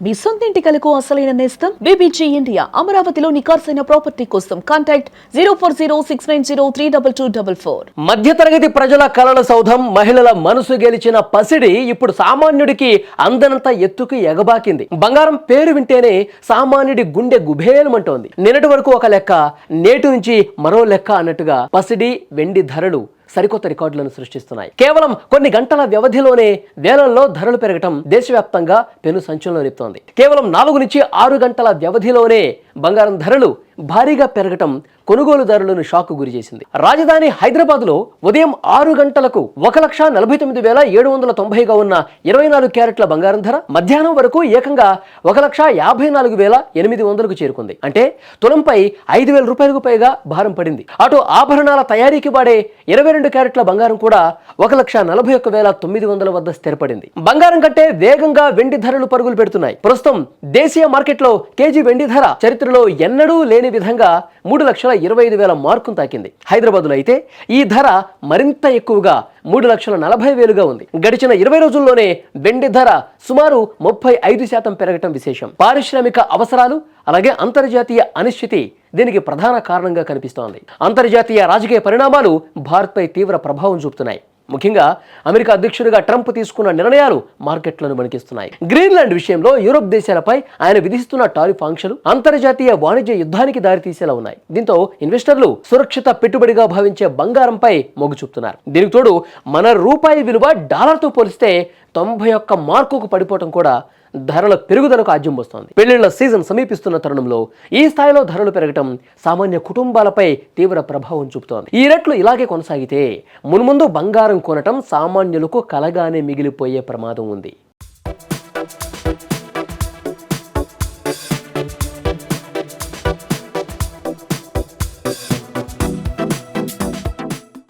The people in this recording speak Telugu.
మీ సొంత ఇంటి కలకు అసలైన నేస్తం బీబీజీ ఇండియా. అమరావతిలో నికార్సైన ప్రాపర్టీ కోసం కాంటాక్ట్ 0406903224. మధ్యతరగతి ప్రజల కలల సౌధం, మహిళల మనసు గెలిచిన పసిడి ఇప్పుడు సామాన్యుడికి అందనంత ఎత్తుకు ఎగబాకింది. బంగారం పేరు వింటేనే సామాన్యుడి గుండె గుబేలమంటోంది. నిన్నటి వరకు ఒక లెక్క, నేటి నుంచి మరో లెక్క అన్నట్టుగా పసిడి, వెండి ధరలు సరికొత్త రికార్డులను సృష్టిస్తున్నాయి. కేవలం కొన్ని గంటల వ్యవధిలోనే వేలల్లో ధరలు పెరగటం దేశవ్యాప్తంగా పెను సంచలనం రేపుతోంది. కేవలం 4 నుంచి 6 గంటల వ్యవధిలోనే బంగారం ధరలు భారీగా పెరగటం కొనుగోలుదారులను షాక్ గురి చేసింది. రాజధాని హైదరాబాద్ లో ఉదయం 6 గంటలకు 1,49,790గా ఉన్న 24 క్యారెట్ల బంగారం ధర మధ్యాహ్నం వరకు ఏకంగా 1,54,800కు చేరుకుంది. అంటే తులంపై 5,000 రూపాయలకు పైగా భారం పడింది. అటు ఆభరణాల తయారీకి వాడే 22 క్యారెట్ల బంగారం కూడా 1,41,900 వద్ద స్థిరపడింది. బంగారం కంటే వేగంగా వెండి ధరలు పరుగులు పెడుతున్నాయి. ప్రస్తుతం దేశీయ మార్కెట్లో కేజీ వెండి ధర చరిత్రలో ఎన్నడూ లేని విధంగా 3,25,000 మార్కును తాకింది. హైదరాబాద్ లో అయితే ఈ ధర మరింత ఎక్కువగా 3,40,000గా ఉంది. గడిచిన 20 రోజుల్లోనే వెండి ధర సుమారు 35% పెరగటం విశేషం. పారిశ్రామిక అవసరాలు అలాగే అంతర్జాతీయ అనిశ్చితి దీనికి ప్రధాన కారణంగా కనిపిస్తోంది. అంతర్జాతీయ రాజకీయ పరిణామాలు భారత్పై తీవ్ర ప్రభావం చూపుతున్నాయి. ముఖ్యంగా అమెరికా అధ్యక్షుడిగా ట్రంప్ తీసుకున్న నిర్ణయాలు మార్కెట్లను వణికిస్తున్నాయి. గ్రీన్లాండ్ విషయంలో యూరోప్ దేశాలపై ఆయన విధిస్తున్న టారిఫ్ ఆంక్షలు అంతర్జాతీయ వాణిజ్య యుద్ధానికి దారితీసేలా ఉన్నాయి. దీంతో ఇన్వెస్టర్లు సురక్షిత పెట్టుబడిగా భావించే బంగారంపై మొగ్గు చూపుతున్నారు. దీనికి తోడు మన రూపాయి విలువ డాలర్తో పోలిస్తే 91 మార్కుకు పడిపోవడం కూడా ధరల పెరుగుదలకు ఆజ్యం వస్తోంది. పెళ్లిళ్ల సీజన్ సమీపిస్తున్న తరుణంలో ఈ స్థాయిలో ధరలు పెరగటం సామాన్య కుటుంబాలపై తీవ్ర ప్రభావం చూపుతోంది. ఈ రేట్లు ఇలాగే కొనసాగితే మున్ముందు బంగారం కొనటం సామాన్యులకు కలగానే మిగిలిపోయే ప్రమాదం ఉంది.